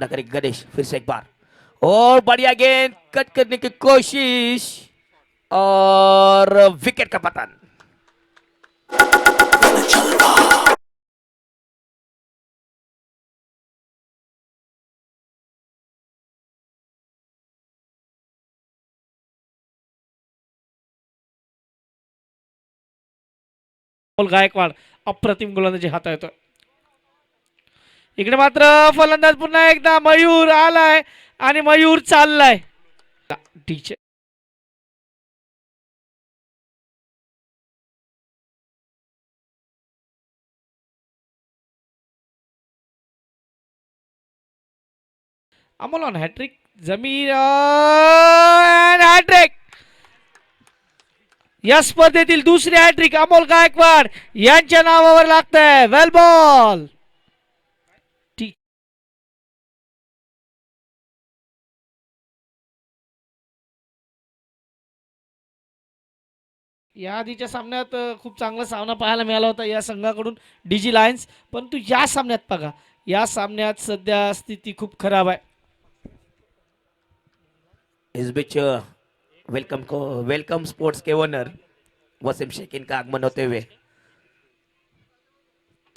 सामना करेंगे गणेश फिर से एक बार। और बढ़िया गेंद कट करने की कोशिश और विकेट का पतन। गायकवाड अप्रतिम गोलंदाजी हाताळतोय. इकडे मात्र फलंदाज पुन्हा एकदा मयूर आलाय आणि मयूर चाललाय. डीचे Amol on hat-trick Zameer hat-trick या स्पर्धेतील दुसरी हॅट्रिक अमोल गायकवाड यांच्या नावावर लागतंय. Well bowled. या आधीच्या सामन्यात खूप चांगला सामना पाहायला मिळाला होता या संघाकडून डीजी लायन्स, परंतु या सामन्यात बघा, या सामन्यात सध्या स्थिती खूप खराब आहे. इस बीच वेलकम स्पोर्ट्स के ओनर वसीम शेख इनका आगमन होते हुए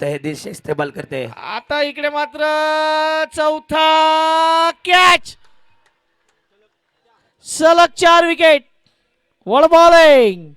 तहे दिल से इस्तेमाल करते हैं. आता इकडे मात्र चौथा कॅच, सलग 4 विकेट. Wall bowling.